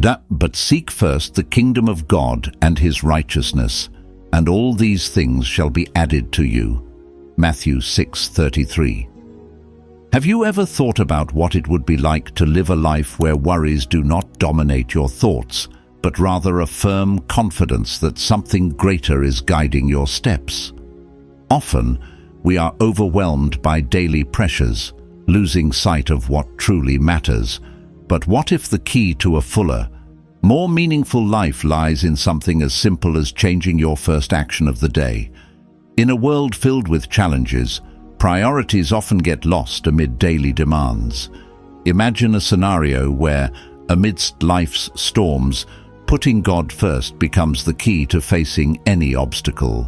But seek first the kingdom of God and his righteousness, and all these things shall be added to you. Matthew 6:33. Have you ever thought about what it would be like to live a life where worries do not dominate your thoughts, but rather a firm confidence that something greater is guiding your steps? Often, we are overwhelmed by daily pressures, losing sight of what truly matters. But what if the key to a fuller, more meaningful life lies in something as simple as changing your first action of the day? In a world filled with challenges, priorities often get lost amid daily demands. Imagine a scenario where, amidst life's storms, putting God first becomes the key to facing any obstacle.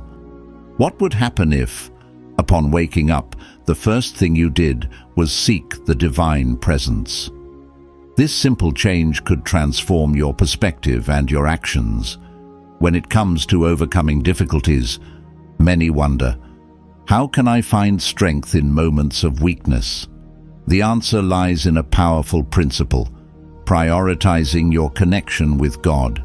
What would happen if, upon waking up, the first thing you did was seek the divine presence? This simple change could transform your perspective and your actions. When it comes to overcoming difficulties, many wonder, how can I find strength in moments of weakness? The answer lies in a powerful principle: prioritizing your connection with God.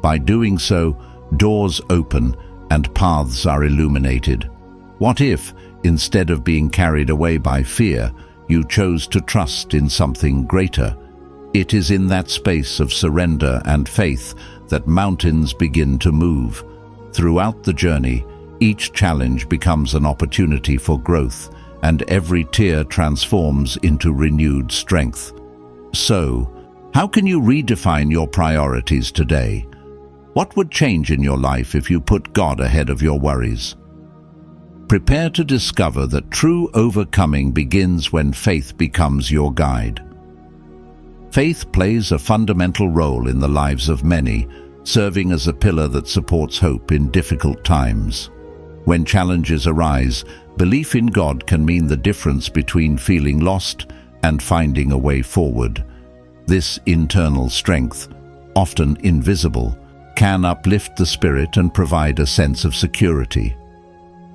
By doing so, doors open and paths are illuminated. What if, instead of being carried away by fear, you chose to trust in something greater? It is in that space of surrender and faith that mountains begin to move. Throughout the journey, each challenge becomes an opportunity for growth, and every tear transforms into renewed strength. So, how can you redefine your priorities today? What would change in your life if you put God ahead of your worries? Prepare to discover that true overcoming begins when faith becomes your guide. Faith plays a fundamental role in the lives of many, serving as a pillar that supports hope in difficult times. When challenges arise, belief in God can mean the difference between feeling lost and finding a way forward. This internal strength, often invisible, can uplift the spirit and provide a sense of security.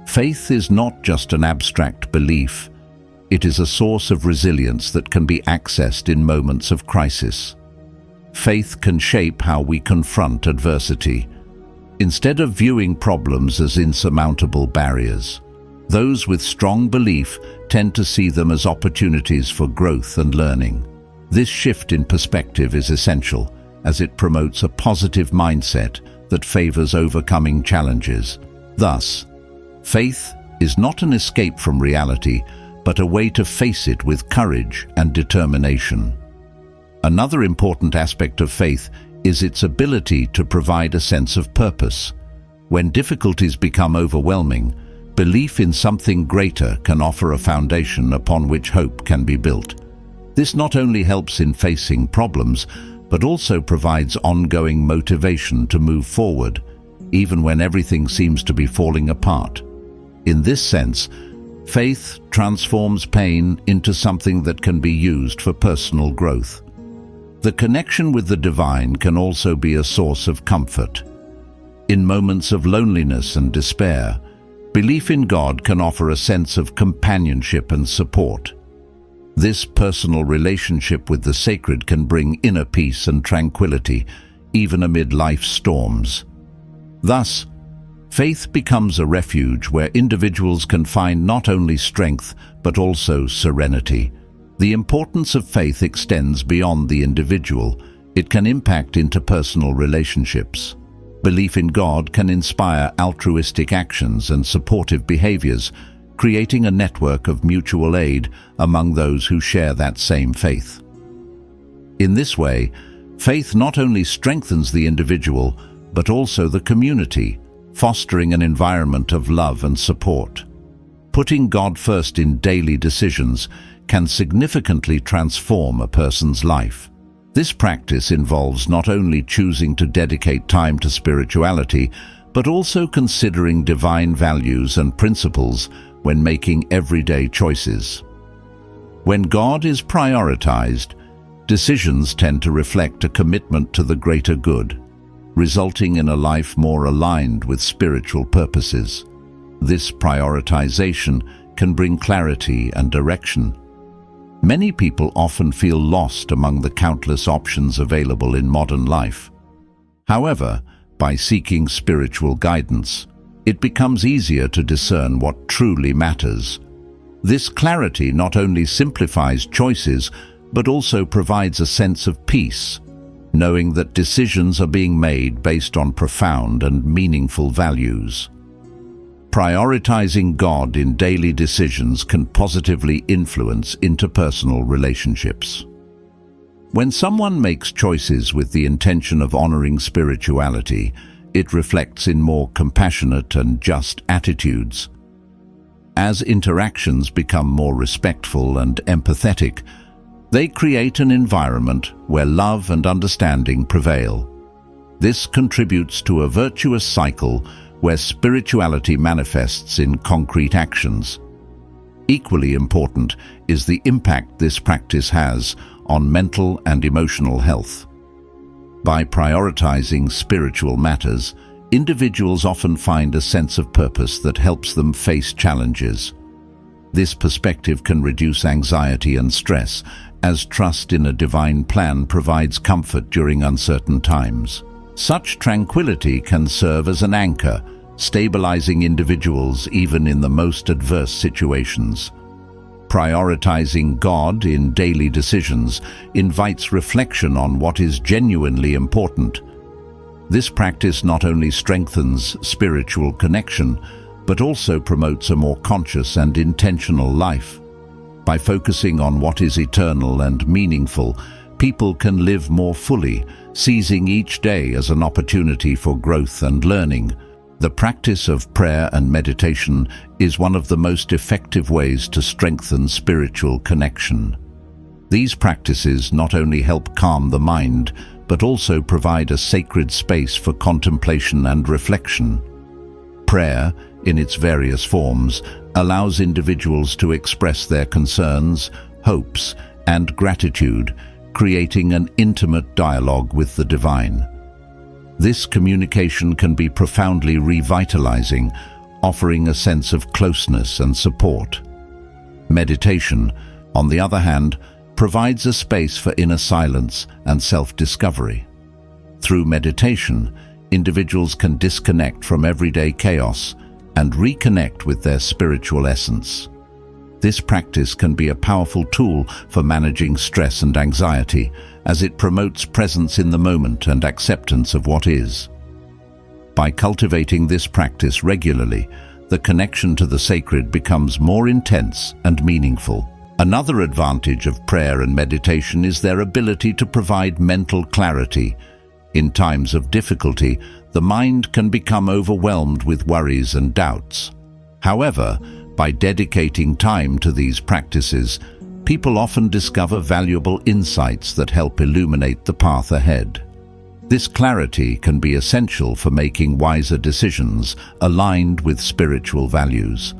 Faith is not just an abstract belief. It is a source of resilience that can be accessed in moments of crisis. Faith can shape how we confront adversity. Instead of viewing problems as insurmountable barriers, those with strong belief tend to see them as opportunities for growth and learning. This shift in perspective is essential, as it promotes a positive mindset that favors overcoming challenges. Thus, faith is not an escape from reality, but a way to face it with courage and determination. Another important aspect of faith is its ability to provide a sense of purpose. When difficulties become overwhelming, belief in something greater can offer a foundation upon which hope can be built. This not only helps in facing problems, but also provides ongoing motivation to move forward, even when everything seems to be falling apart. In this sense, faith transforms pain into something that can be used for personal growth. The connection with the divine can also be a source of comfort. In moments of loneliness and despair, belief in God can offer a sense of companionship and support. This personal relationship with the sacred can bring inner peace and tranquility, even amid life's storms. Thus, faith becomes a refuge where individuals can find not only strength, but also serenity. The importance of faith extends beyond the individual. It can impact interpersonal relationships. Belief in God can inspire altruistic actions and supportive behaviors, creating a network of mutual aid among those who share that same faith. In this way, faith not only strengthens the individual, but also the community, fostering an environment of love and support. Putting God first in daily decisions can significantly transform a person's life. This practice involves not only choosing to dedicate time to spirituality, but also considering divine values and principles when making everyday choices. When God is prioritized, decisions tend to reflect a commitment to the greater good, resulting in a life more aligned with spiritual purposes. This prioritization can bring clarity and direction. Many people often feel lost among the countless options available in modern life. However, by seeking spiritual guidance, it becomes easier to discern what truly matters. This clarity not only simplifies choices, but also provides a sense of peace, knowing that decisions are being made based on profound and meaningful values. Prioritizing God in daily decisions can positively influence interpersonal relationships. When someone makes choices with the intention of honoring spirituality, it reflects in more compassionate and just attitudes. As interactions become more respectful and empathetic, they create an environment where love and understanding prevail. This contributes to a virtuous cycle where spirituality manifests in concrete actions. Equally important is the impact this practice has on mental and emotional health. By prioritizing spiritual matters, individuals often find a sense of purpose that helps them face challenges. This perspective can reduce anxiety and stress, as trust in a divine plan provides comfort during uncertain times. Such tranquility can serve as an anchor, stabilizing individuals even in the most adverse situations. Prioritizing God in daily decisions invites reflection on what is genuinely important. This practice not only strengthens spiritual connection, but also promotes a more conscious and intentional life. By focusing on what is eternal and meaningful, people can live more fully, seizing each day as an opportunity for growth and learning. The practice of prayer and meditation is one of the most effective ways to strengthen spiritual connection. These practices not only help calm the mind, but also provide a sacred space for contemplation and reflection. Prayer, in its various forms, allows individuals to express their concerns, hopes, and gratitude, creating an intimate dialogue with the divine. This communication can be profoundly revitalizing, offering a sense of closeness and support. Meditation, on the other hand, provides a space for inner silence and self-discovery. Through meditation, individuals can disconnect from everyday chaos and reconnect with their spiritual essence. This practice can be a powerful tool for managing stress and anxiety, as it promotes presence in the moment and acceptance of what is. By cultivating this practice regularly, the connection to the sacred becomes more intense and meaningful. Another advantage of prayer and meditation is their ability to provide mental clarity. In times of difficulty, the mind can become overwhelmed with worries and doubts. However, by dedicating time to these practices, people often discover valuable insights that help illuminate the path ahead. This clarity can be essential for making wiser decisions aligned with spiritual values.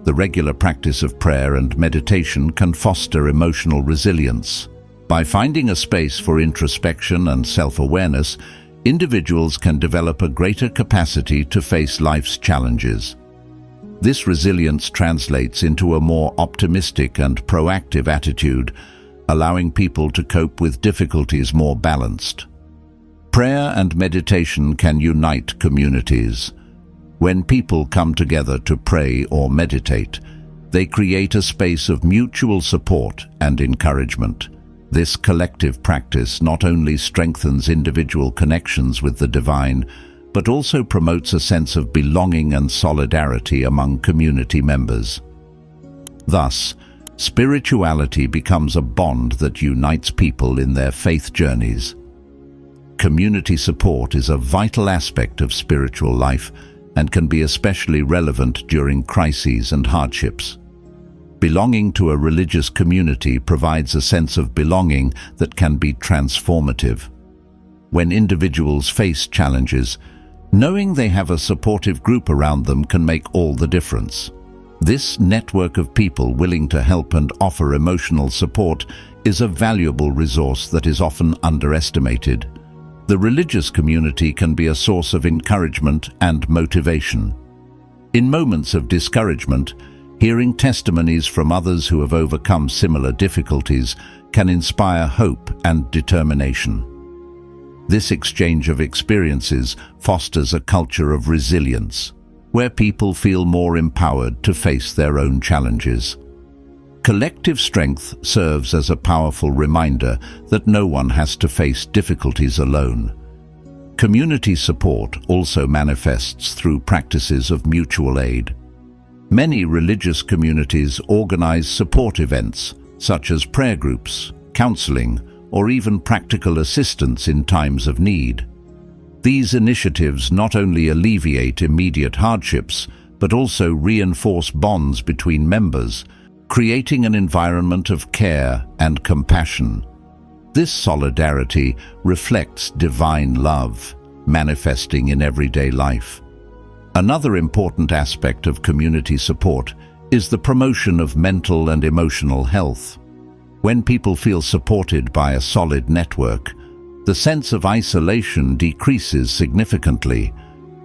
The regular practice of prayer and meditation can foster emotional resilience. By finding a space for introspection and self-awareness, individuals can develop a greater capacity to face life's challenges. This resilience translates into a more optimistic and proactive attitude, allowing people to cope with difficulties more balanced. Prayer and meditation can unite communities. When people come together to pray or meditate, they create a space of mutual support and encouragement. This collective practice not only strengthens individual connections with the divine, but also promotes a sense of belonging and solidarity among community members. Thus, spirituality becomes a bond that unites people in their faith journeys. Community support is a vital aspect of spiritual life and can be especially relevant during crises and hardships. Belonging to a religious community provides a sense of belonging that can be transformative. When individuals face challenges, knowing they have a supportive group around them can make all the difference. This network of people willing to help and offer emotional support is a valuable resource that is often underestimated. The religious community can be a source of encouragement and motivation. In moments of discouragement, Hearing testimonies from others who have overcome similar difficulties can inspire hope and determination. This exchange of experiences fosters a culture of resilience, where people feel more empowered to face their own challenges. Collective strength serves as a powerful reminder that no one has to face difficulties alone. Community support also manifests through practices of mutual aid. Many religious communities organize support events, such as prayer groups, counseling, or even practical assistance in times of need. These initiatives not only alleviate immediate hardships, but also reinforce bonds between members, creating an environment of care and compassion. This solidarity reflects divine love, manifesting in everyday life. Another important aspect of community support is the promotion of mental and emotional health. When people feel supported by a solid network, the sense of isolation decreases significantly.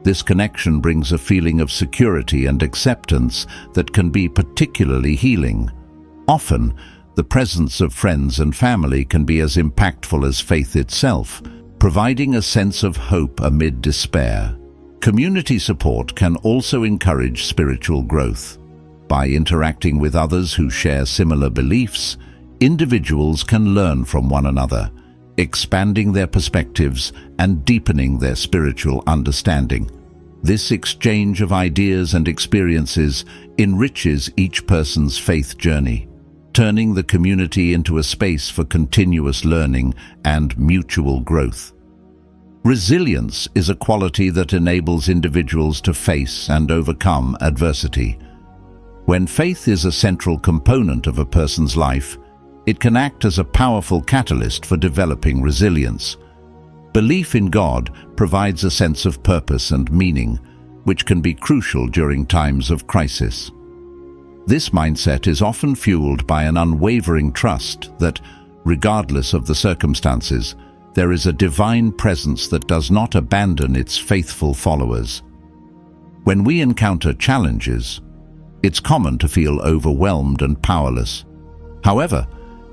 This connection brings a feeling of security and acceptance that can be particularly healing. Often, the presence of friends and family can be as impactful as faith itself, providing a sense of hope amid despair. Community support can also encourage spiritual growth. By interacting with others who share similar beliefs, individuals can learn from one another, expanding their perspectives and deepening their spiritual understanding. This exchange of ideas and experiences enriches each person's faith journey, turning the community into a space for continuous learning and mutual growth. Resilience is a quality that enables individuals to face and overcome adversity. When faith is a central component of a person's life, it can act as a powerful catalyst for developing resilience. Belief in God provides a sense of purpose and meaning, which can be crucial during times of crisis. This mindset is often fueled by an unwavering trust that, regardless of the circumstances, there is a divine presence that does not abandon its faithful followers. When we encounter challenges, it's common to feel overwhelmed and powerless. However,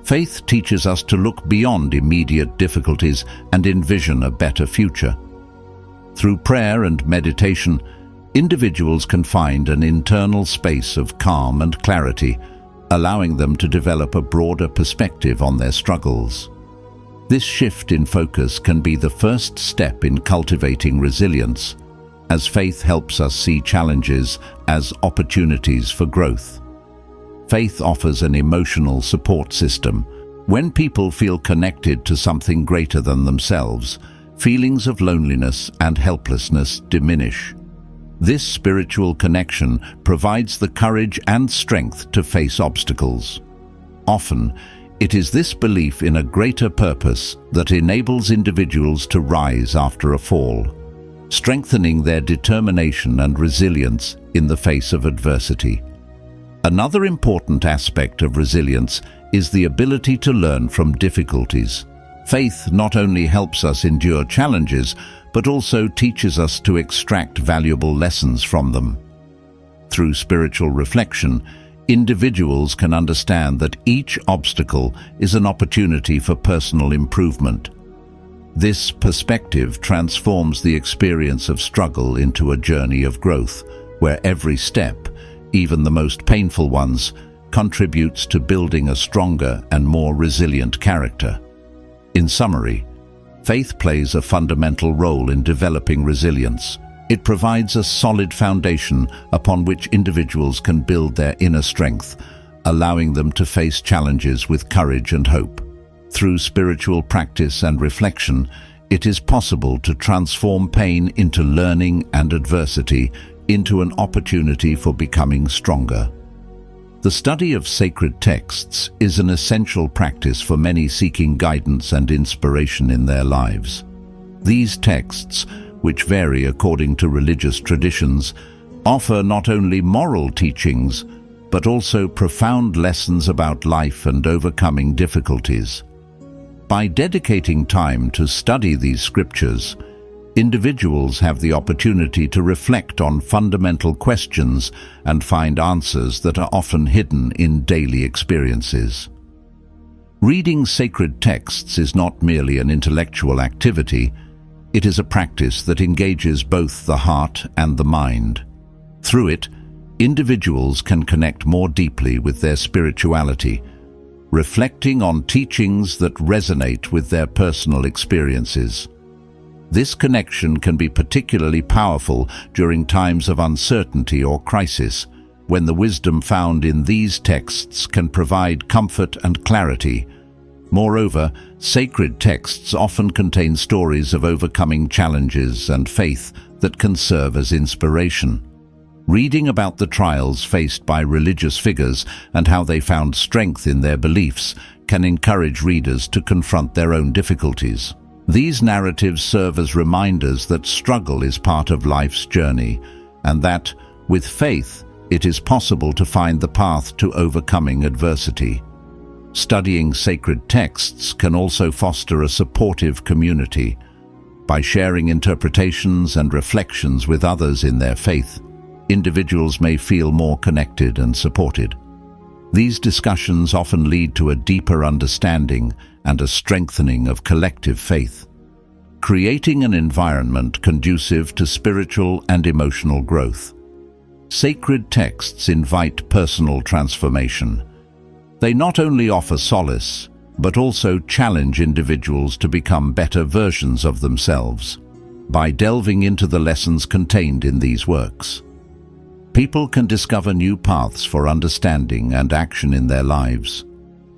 faith teaches us to look beyond immediate difficulties and envision a better future. Through prayer and meditation, individuals can find an internal space of calm and clarity, allowing them to develop a broader perspective on their struggles. This shift in focus can be the first step in cultivating resilience, as faith helps us see challenges as opportunities for growth. Faith offers an emotional support system. When people feel connected to something greater than themselves, feelings of loneliness and helplessness diminish. This spiritual connection provides the courage and strength to face obstacles. Often, it is this belief in a greater purpose that enables individuals to rise after a fall, strengthening their determination and resilience in the face of adversity. Another important aspect of resilience is the ability to learn from difficulties. Faith not only helps us endure challenges, but also teaches us to extract valuable lessons from them. Through spiritual reflection, individuals can understand that each obstacle is an opportunity for personal improvement. This perspective transforms the experience of struggle into a journey of growth, where every step, even the most painful ones, contributes to building a stronger and more resilient character. In summary, faith plays a fundamental role in developing resilience. It provides a solid foundation upon which individuals can build their inner strength, allowing them to face challenges with courage and hope. Through spiritual practice and reflection, it is possible to transform pain into learning and adversity into an opportunity for becoming stronger. The study of sacred texts is an essential practice for many seeking guidance and inspiration in their lives. These texts, which vary according to religious traditions, offer not only moral teachings, but also profound lessons about life and overcoming difficulties. By dedicating time to study these scriptures, individuals have the opportunity to reflect on fundamental questions and find answers that are often hidden in daily experiences. Reading sacred texts is not merely an intellectual activity, it is a practice that engages both the heart and the mind. Through it, individuals can connect more deeply with their spirituality, reflecting on teachings that resonate with their personal experiences. This connection can be particularly powerful during times of uncertainty or crisis, when the wisdom found in these texts can provide comfort and clarity. Moreover, sacred texts often contain stories of overcoming challenges and faith that can serve as inspiration. Reading about the trials faced by religious figures and how they found strength in their beliefs can encourage readers to confront their own difficulties. These narratives serve as reminders that struggle is part of life's journey, and that, with faith, it is possible to find the path to overcoming adversity. Studying sacred texts can also foster a supportive community. By sharing interpretations and reflections with others in their faith, individuals may feel more connected and supported. These discussions often lead to a deeper understanding and a strengthening of collective faith, creating an environment conducive to spiritual and emotional growth. Sacred texts invite personal transformation. They not only offer solace, but also challenge individuals to become better versions of themselves. By delving into the lessons contained in these works, people can discover new paths for understanding and action in their lives,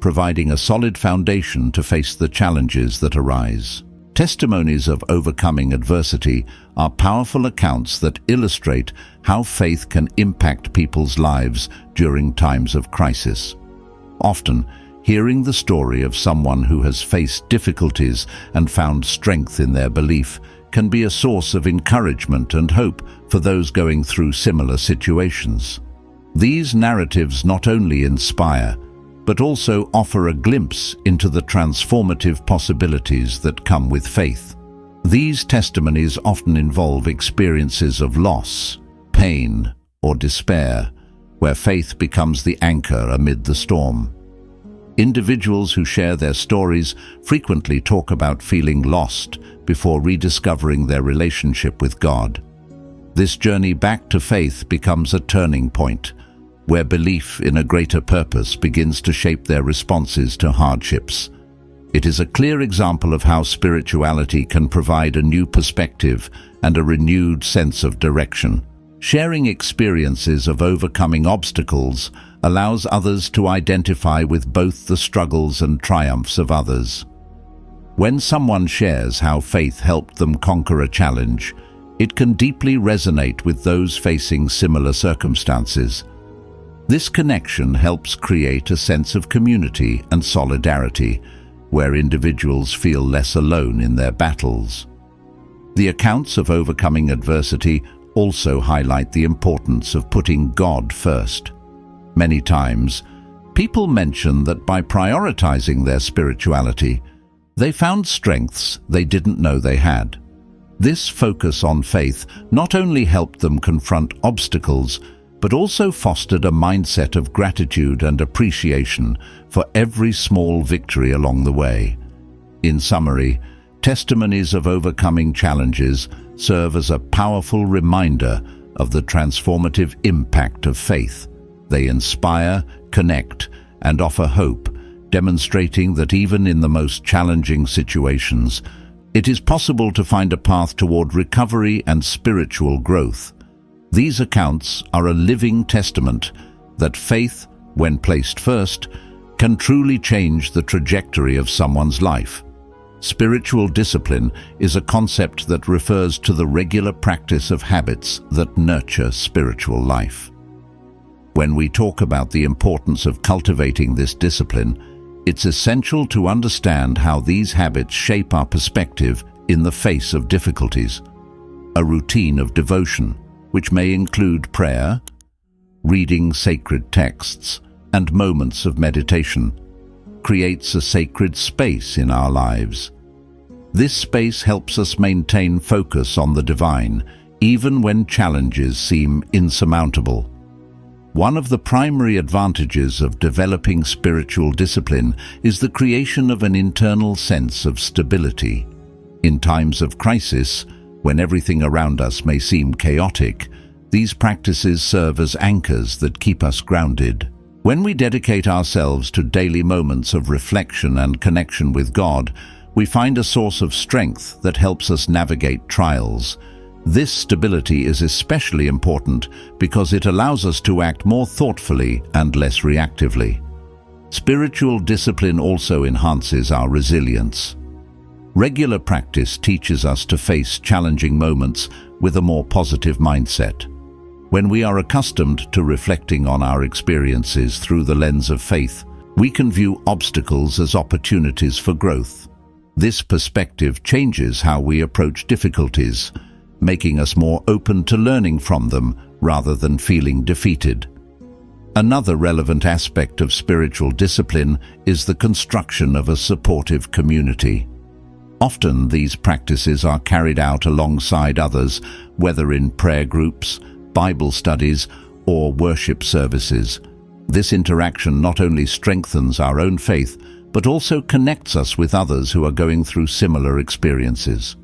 providing a solid foundation to face the challenges that arise. Testimonies of overcoming adversity are powerful accounts that illustrate how faith can impact people's lives during times of crisis. Often, hearing the story of someone who has faced difficulties and found strength in their belief can be a source of encouragement and hope for those going through similar situations. These narratives not only inspire, but also offer a glimpse into the transformative possibilities that come with faith. These testimonies often involve experiences of loss, pain, or despair, where faith becomes the anchor amid the storm. Individuals who share their stories frequently talk about feeling lost before rediscovering their relationship with God. This journey back to faith becomes a turning point, where belief in a greater purpose begins to shape their responses to hardships. It is a clear example of how spirituality can provide a new perspective and a renewed sense of direction. Sharing experiences of overcoming obstacles allows others to identify with both the struggles and triumphs of others. When someone shares how faith helped them conquer a challenge, it can deeply resonate with those facing similar circumstances. This connection helps create a sense of community and solidarity, where individuals feel less alone in their battles. The accounts of overcoming adversity also highlight the importance of putting God first. Many times, people mention that by prioritizing their spirituality, they found strengths they didn't know they had. This focus on faith not only helped them confront obstacles, but also fostered a mindset of gratitude and appreciation for every small victory along the way. In summary, testimonies of overcoming challenges serve as a powerful reminder of the transformative impact of faith. They inspire, connect, and offer hope, demonstrating that even in the most challenging situations, it is possible to find a path toward recovery and spiritual growth. These accounts are a living testament that faith, when placed first, can truly change the trajectory of someone's life. Spiritual discipline is a concept that refers to the regular practice of habits that nurture spiritual life. When we talk about the importance of cultivating this discipline, it's essential to understand how these habits shape our perspective in the face of difficulties. A routine of devotion, which may include prayer, reading sacred texts, and moments of meditation, creates a sacred space in our lives. This space helps us maintain focus on the divine, even when challenges seem insurmountable. One of the primary advantages of developing spiritual discipline is the creation of an internal sense of stability. In times of crisis, when everything around us may seem chaotic, these practices serve as anchors that keep us grounded. When we dedicate ourselves to daily moments of reflection and connection with God, we find a source of strength that helps us navigate trials. This stability is especially important because it allows us to act more thoughtfully and less reactively. Spiritual discipline also enhances our resilience. Regular practice teaches us to face challenging moments with a more positive mindset. When we are accustomed to reflecting on our experiences through the lens of faith, we can view obstacles as opportunities for growth. This perspective changes how we approach difficulties, making us more open to learning from them rather than feeling defeated. Another relevant aspect of spiritual discipline is the construction of a supportive community. Often these practices are carried out alongside others, whether in prayer groups, Bible studies, or worship services. This interaction not only strengthens our own faith, but also connects us with others who are going through similar experiences.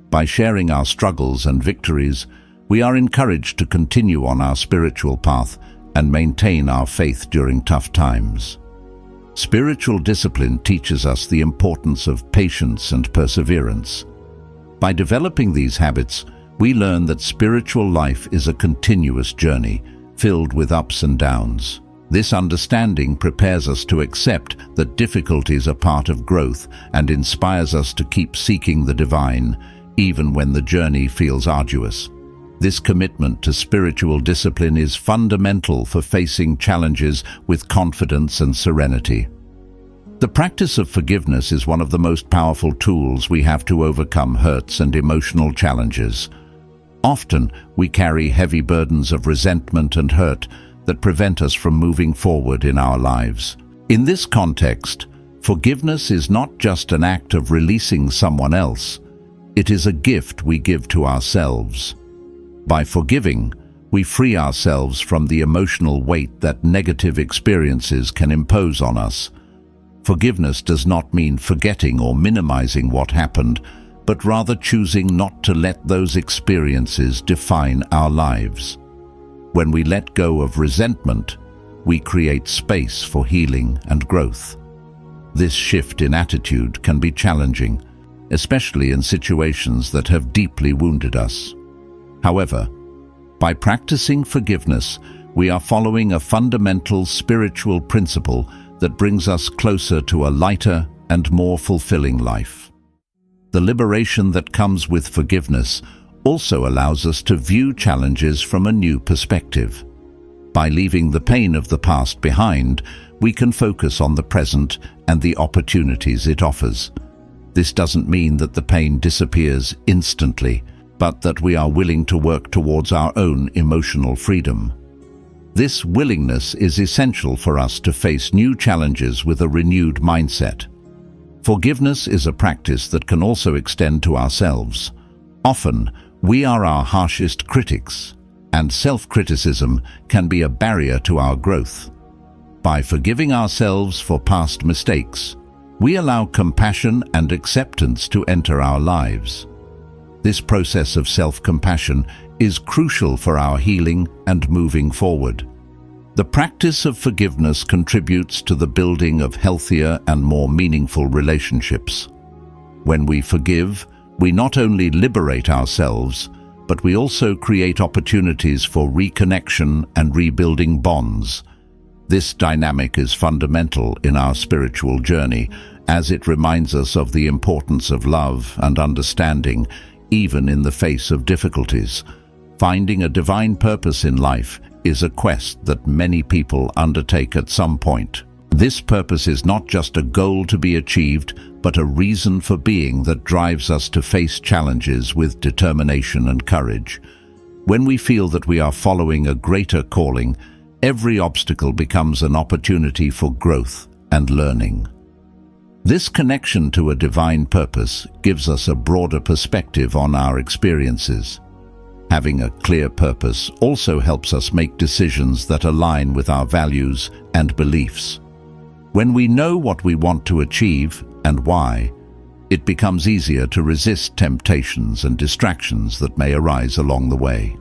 By sharing our struggles and victories, we are encouraged to continue on our spiritual path and maintain our faith during tough times. Spiritual discipline teaches us the importance of patience and perseverance. By developing these habits, we learn that spiritual life is a continuous journey, filled with ups and downs. This understanding prepares us to accept that difficulties are part of growth and inspires us to keep seeking the divine, even when the journey feels arduous. This commitment to spiritual discipline is fundamental for facing challenges with confidence and serenity. The practice of forgiveness is one of the most powerful tools we have to overcome hurts and emotional challenges. Often, we carry heavy burdens of resentment and hurt that prevent us from moving forward in our lives. In this context, forgiveness is not just an act of releasing someone else, it is a gift we give to ourselves. By forgiving, we free ourselves from the emotional weight that negative experiences can impose on us. Forgiveness does not mean forgetting or minimizing what happened, but rather choosing not to let those experiences define our lives. When we let go of resentment, we create space for healing and growth. This shift in attitude can be challenging, especially in situations that have deeply wounded us. However, by practicing forgiveness, we are following a fundamental spiritual principle that brings us closer to a lighter and more fulfilling life. The liberation that comes with forgiveness also allows us to view challenges from a new perspective. By leaving the pain of the past behind, we can focus on the present and the opportunities it offers. This doesn't mean that the pain disappears instantly, but that we are willing to work towards our own emotional freedom. This willingness is essential for us to face new challenges with a renewed mindset. Forgiveness is a practice that can also extend to ourselves. Often, we are our harshest critics, and self-criticism can be a barrier to our growth. By forgiving ourselves for past mistakes, we allow compassion and acceptance to enter our lives. This process of self-compassion is crucial for our healing and moving forward. The practice of forgiveness contributes to the building of healthier and more meaningful relationships. When we forgive, we not only liberate ourselves, but we also create opportunities for reconnection and rebuilding bonds. This dynamic is fundamental in our spiritual journey, as it reminds us of the importance of love and understanding, even in the face of difficulties. Finding a divine purpose in life is a quest that many people undertake at some point. This purpose is not just a goal to be achieved, but a reason for being that drives us to face challenges with determination and courage. When we feel that we are following a greater calling, every obstacle becomes an opportunity for growth and learning. This connection to a divine purpose gives us a broader perspective on our experiences. Having a clear purpose also helps us make decisions that align with our values and beliefs. When we know what we want to achieve and why, it becomes easier to resist temptations and distractions that may arise along the way.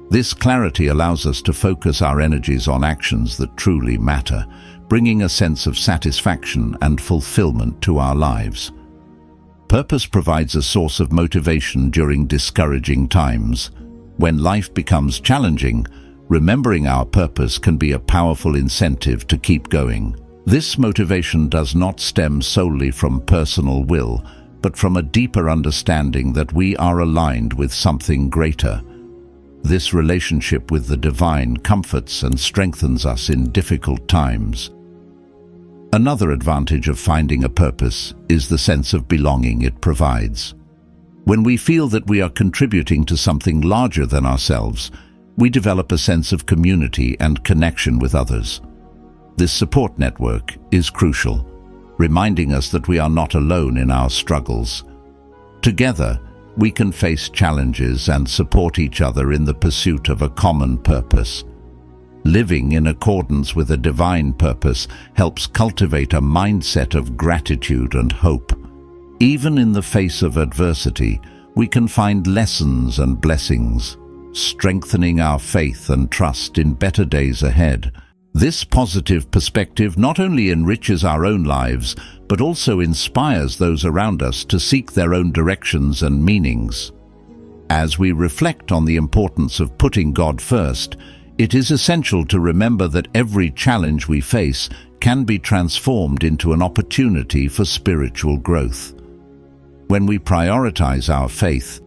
This clarity allows us to focus our energies on actions that truly matter, bringing a sense of satisfaction and fulfillment to our lives. Purpose provides a source of motivation during discouraging times. When life becomes challenging, remembering our purpose can be a powerful incentive to keep going. This motivation does not stem solely from personal will, but from a deeper understanding that we are aligned with something greater. This relationship with the divine comforts and strengthens us in difficult times. Another advantage of finding a purpose is the sense of belonging it provides. When we feel that we are contributing to something larger than ourselves, we develop a sense of community and connection with others. This support network is crucial, reminding us that we are not alone in our struggles. Together, we can face challenges and support each other in the pursuit of a common purpose. Living in accordance with a divine purpose helps cultivate a mindset of gratitude and hope. Even in the face of adversity, we can find lessons and blessings, strengthening our faith and trust in better days ahead. This positive perspective not only enriches our own lives, but also inspires those around us to seek their own directions and meanings. As we reflect on the importance of putting God first, it is essential to remember that every challenge we face can be transformed into an opportunity for spiritual growth. When we prioritize our faith,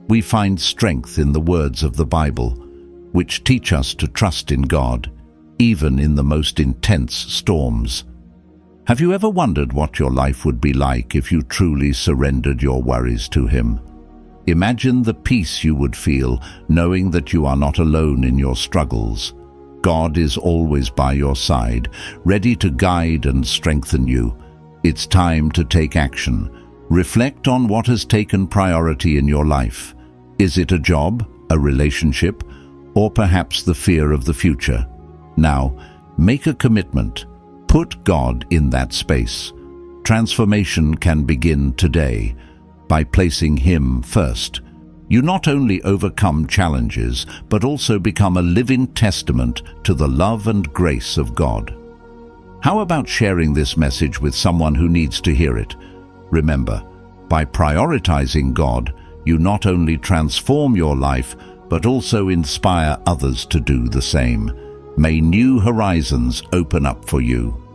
we find strength in the words of the Bible, which teach us to trust in God, even in the most intense storms. Have you ever wondered what your life would be like if you truly surrendered your worries to Him? Imagine the peace you would feel knowing that you are not alone in your struggles. God is always by your side, ready to guide and strengthen you. It's time to take action. Reflect on what has taken priority in your life. Is it a job, a relationship, or perhaps the fear of the future? Now, make a commitment. Put God in that space. Transformation can begin today by placing Him first. You not only overcome challenges, but also become a living testament to the love and grace of God. How about sharing this message with someone who needs to hear it? Remember, by prioritizing God, you not only transform your life, but also inspire others to do the same. May new horizons open up for you.